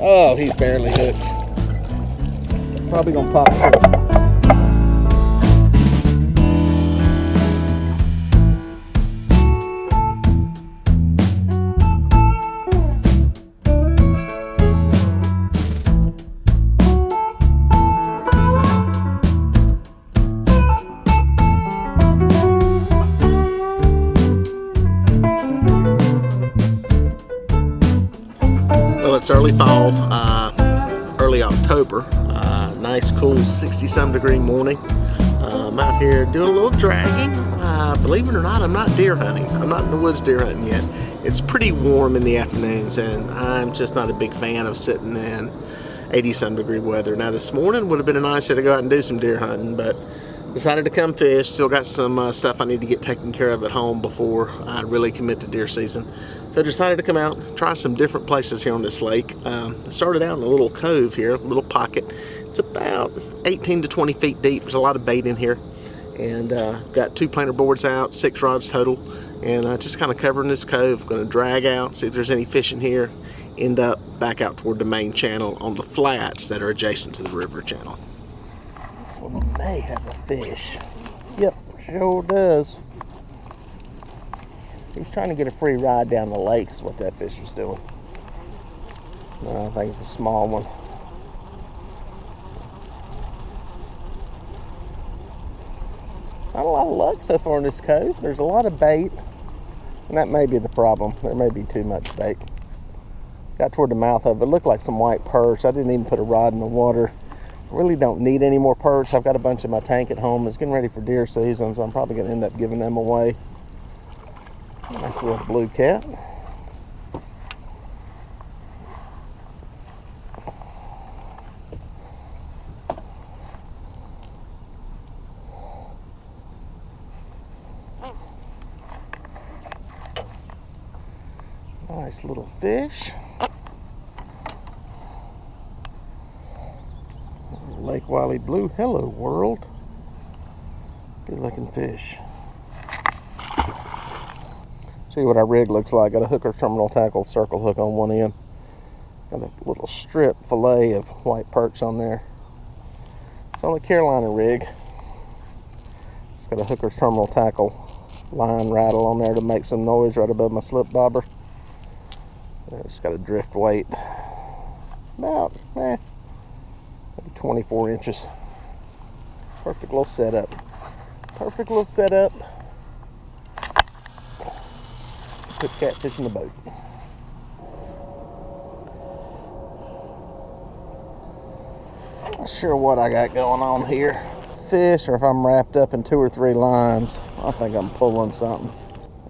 Oh, he's barely hooked. Probably gonna pop through. Well, it's early fall, early October. Nice, cool 60-some degree morning. I'm out here doing a little dragging. Believe it or not, I'm not deer hunting. I'm not in the woods deer hunting yet. It's pretty warm in the afternoons, and I'm just not a big fan of sitting in 80-some degree weather. Now, this morning would have been a nice day to go out and do some deer hunting, but decided to come fish. Still got some stuff I need to get taken care of at home before I really commit to deer season. So I decided to come out and try some different places here on this lake. I started out in a little cove here, a little pocket. It's about 18 to 20 feet deep. There's a lot of bait in here. And got 2 planer boards out, 6 rods total. And just kind of covering this cove. Going to drag out, see if there's any fish in here. End up back out toward the main channel on the flats that are adjacent to the river channel. This one may have a fish. Yep, sure does. He was trying to get a free ride down the lake is what that fish was doing. No, I think it's a small one. Not a lot of luck so far in this cove. There's a lot of bait, and that may be the problem. There may be too much bait. Got toward the mouth of it. It looked like some white perch. I didn't even put a rod in the water. I really don't need any more perch. I've got a bunch in my tank at home. It's getting ready for deer season, so I'm probably going to end up giving them away. Nice little blue cat. Nice little fish. Lake Wylie blue. Hello, world. Good looking fish. See what our rig looks like. Got a hooker terminal tackle circle hook on one end. Got a little strip fillet of white perch on there. It's on a Carolina rig. It's got a hooker terminal tackle line rattle on there to make some noise right above my slip bobber. It's got a drift weight about maybe 24 inches. Perfect little setup. Perfect little setup. Put catfish in the boat. Not sure what I got going on here. Fish, or if I'm wrapped up in 2 or 3 lines. I think I'm pulling something.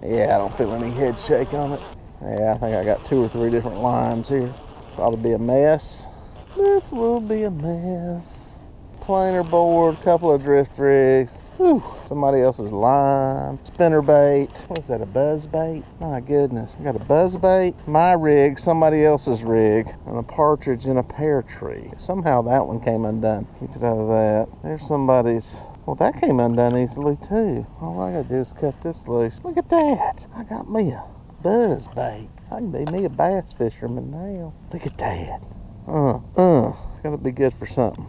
Yeah, I don't feel any head shake on it. Yeah, I think I got 2 or 3 different lines here. This ought to be a mess. This will be a mess. Planer board, couple of drift rigs. Whew, somebody else's line. Spinner bait. What is that, a buzz bait? My goodness. I got a buzz bait, my rig, somebody else's rig, and a partridge in a pear tree. Somehow that one came undone. Keep it out of that. There's somebody's. Well, that came undone easily too. All I gotta do is cut this loose. Look at that. I got me a buzz bait. I can be me a bass fisherman now. Look at that. Gotta be good for something.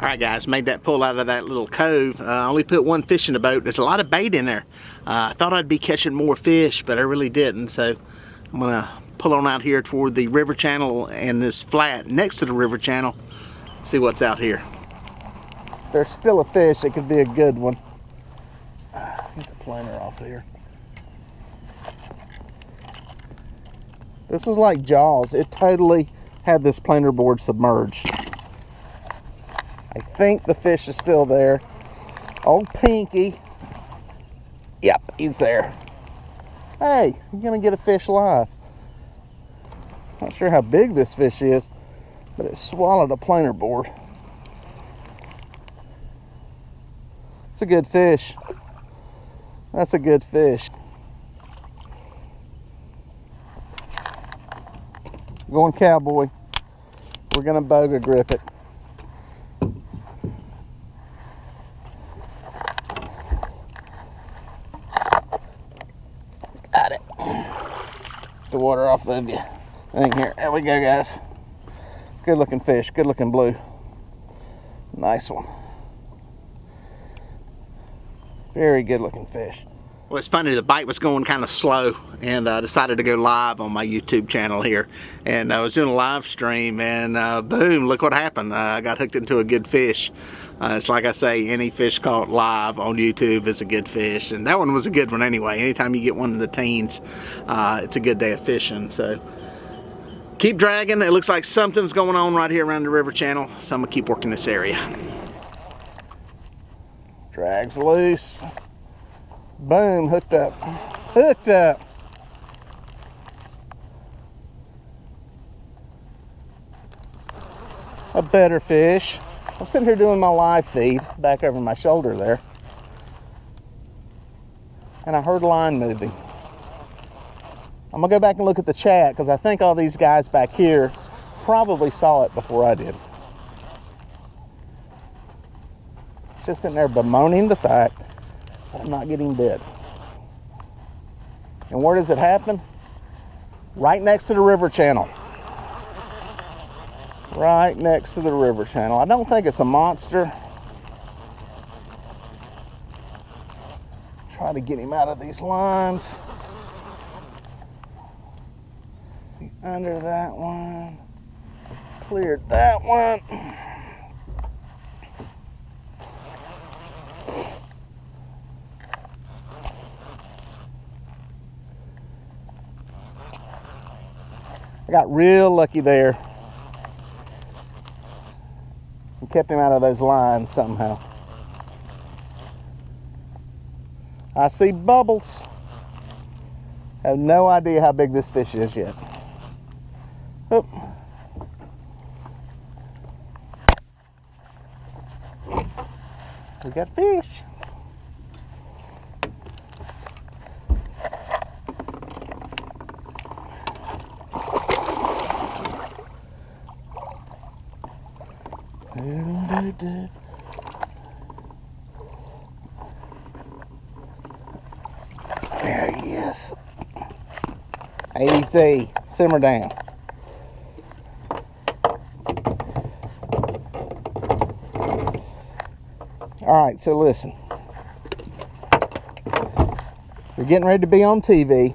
All right, guys, made that pull out of that little cove. I only put 1 fish in the boat. There's a lot of bait in there. I thought I'd be catching more fish, but I really didn't. So I'm gonna pull on out here toward the river channel and this flat next to the river channel. See what's out here. There's still a fish. It could be a good one. Get the planer off here. This was like Jaws. It totally had this planer board submerged. I think the fish is still there. Old Pinky. Yep, he's there. Hey, you're gonna get a fish live. Not sure how big this fish is, but it swallowed a planer board. It's a good fish. That's a good fish. Going cowboy. We're gonna boga grip it. Got it. The water off of you. Hang here. There we go, guys. Good looking fish, good looking blue. Nice one. Very good looking fish. Well, it's funny, the bite was going kind of slow, and I decided to go live on my YouTube channel here. And I was doing a live stream, and boom, look what happened. I got hooked into a good fish. It's like I say, any fish caught live on YouTube is a good fish. And that one was a good one anyway. Anytime you get one in the teens, it's a good day of fishing. So keep dragging. It looks like something's going on right here around the river channel, so I'm gonna keep working this area. Drag's loose. Boom, hooked up. Hooked up. A better fish. I'm sitting here doing my live feed back over my shoulder there, and I heard line moving. I'm gonna go back and look at the chat because I think all these guys back here probably saw it before I did. It's just sitting there bemoaning the fact that I'm not getting bit. And where does it happen? Right next to the river channel. Right next to the river channel. I don't think it's a monster. Try to get him out of these lines. Under that one. Cleared that one. I got real lucky there. And kept him out of those lines somehow. I see bubbles. I have no idea how big this fish is yet. Oop. We got fish. There he is. Easy. Simmer down. All right, so listen. You're getting ready to be on TV.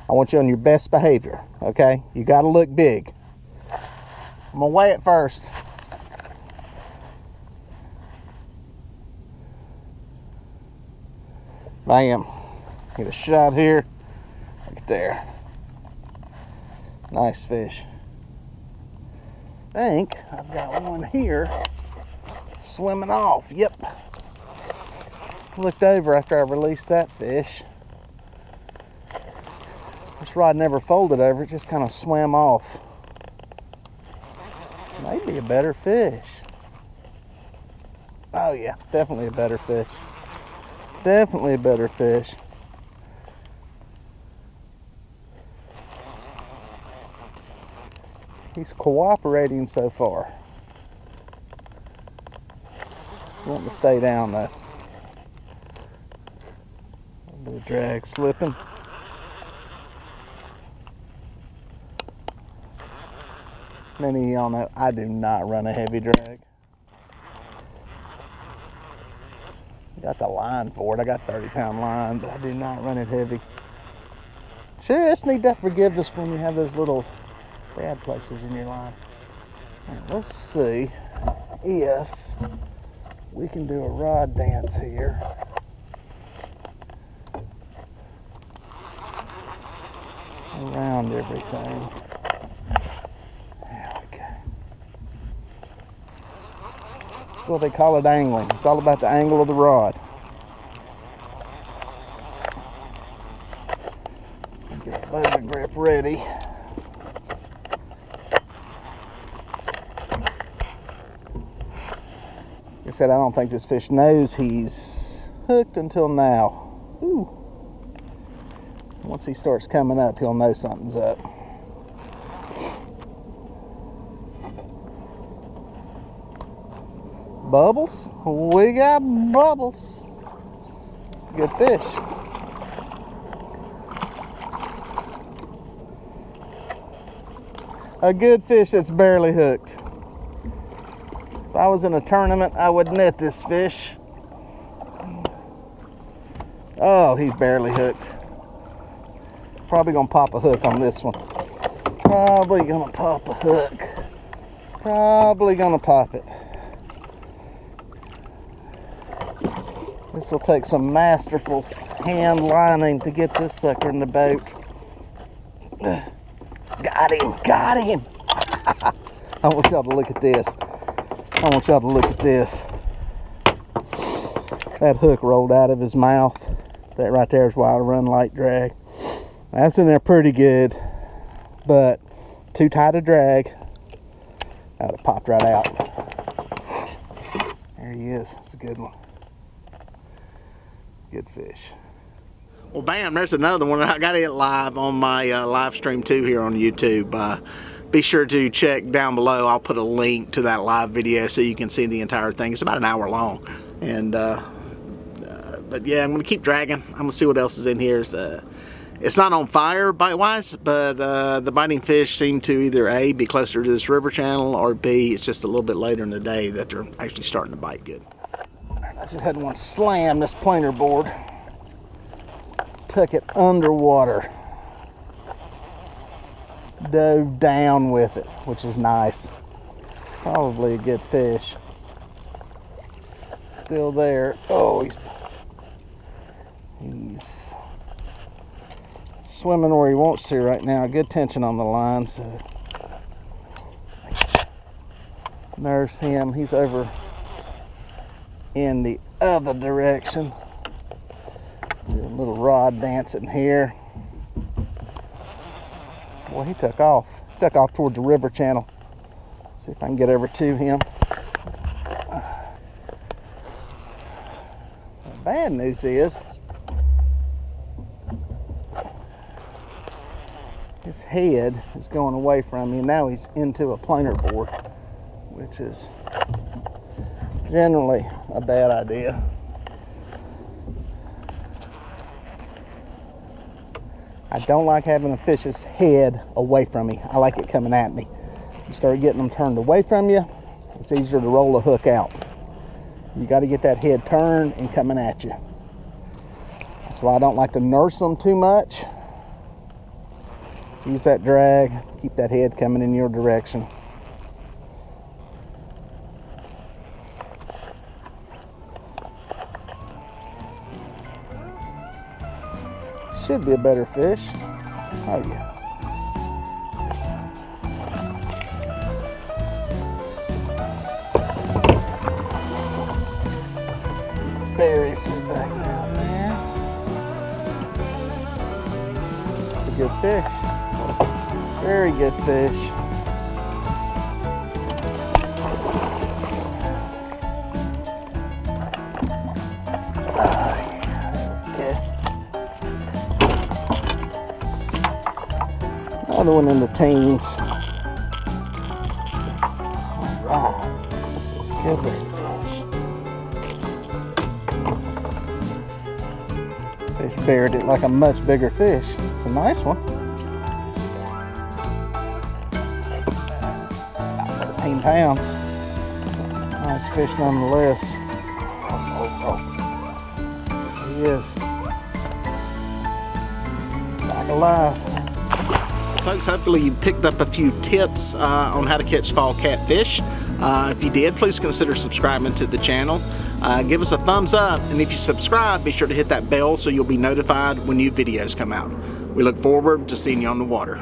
I want you on your best behavior, okay? You got to look big. I'm going to weigh it first. Bam. Get a shot here. Look at there. Nice fish. I think I've got one here swimming off. Yep. Looked over after I released that fish. This rod never folded over, it just kind of swam off. Maybe a better fish. Oh yeah, definitely a better fish. Definitely a better fish. He's cooperating so far. Want to stay down though. A little bit of drag slipping. Many of y'all know I do not run a heavy drag. I got the line for it. I got 30-pound line, but I do not run it heavy. Just need that forgiveness when you have those little bad places in your line. Right, let's see if we can do a rod dance here. Around everything. There we go. That's what they call it, angling. It's all about the angle of the rod. Get a boat grip ready. Like I said, I don't think this fish knows he's hooked until now. Ooh. Once he starts coming up, he'll know something's up. Bubbles? We got bubbles. Good fish. A good fish that's barely hooked. If I was in a tournament, I would net this fish. Oh, he's barely hooked. Probably gonna pop a hook on this one. Probably gonna pop a hook. Probably gonna pop it. This will take some masterful hand lining to get this sucker in the boat. Got him, got him. I want y'all to look at this. I want y'all to look at this. That hook rolled out of his mouth. That right there is why I run light drag. That's in there pretty good, but too tight a drag. That would have popped right out. There he is. It's a good one. Good fish. Well, bam, there's another one. I got it live on my live stream too here on YouTube. Be sure to check down below. I'll put a link to that live video so you can see the entire thing. It's about an hour long. And but yeah, I'm gonna keep dragging. I'm gonna see what else is in here. It's not on fire bite-wise, but the biting fish seem to either A, be closer to this river channel, or B, it's just a little bit later in the day that they're actually starting to bite good. I just had one slam this planer board. Took it underwater. Dove down with it, which is nice. Probably a good fish. Still there. Oh, he's swimming where he wants to right now. Good tension on the line, so there's him. He's over in the other direction. Do a little rod dancing here. Boy, he took off. Took off toward the river channel. See if I can get over to him. The bad news is his head is going away from me, and now he's into a planer board, which is generally a bad idea. I don't like having a fish's head away from me. I like it coming at me. You start getting them turned away from you, it's easier to roll a hook out. You got to get that head turned and coming at you. That's why I don't like to nurse them too much. Use that drag, keep that head coming in your direction. Should be a better fish. Oh yeah. Buries it back down there. A good fish. Very good fish. Another one in the teens. Alright. Good fish. Fish buried it like a much bigger fish. It's a nice one. About 13 pounds. Nice fish nonetheless. Oh. He is. Back alive. Folks, hopefully you picked up a few tips on how to catch fall catfish. If you did, please consider subscribing to the channel. Give us a thumbs up, and if you subscribe, be sure to hit that bell so you'll be notified when new videos come out. We look forward to seeing you on the water.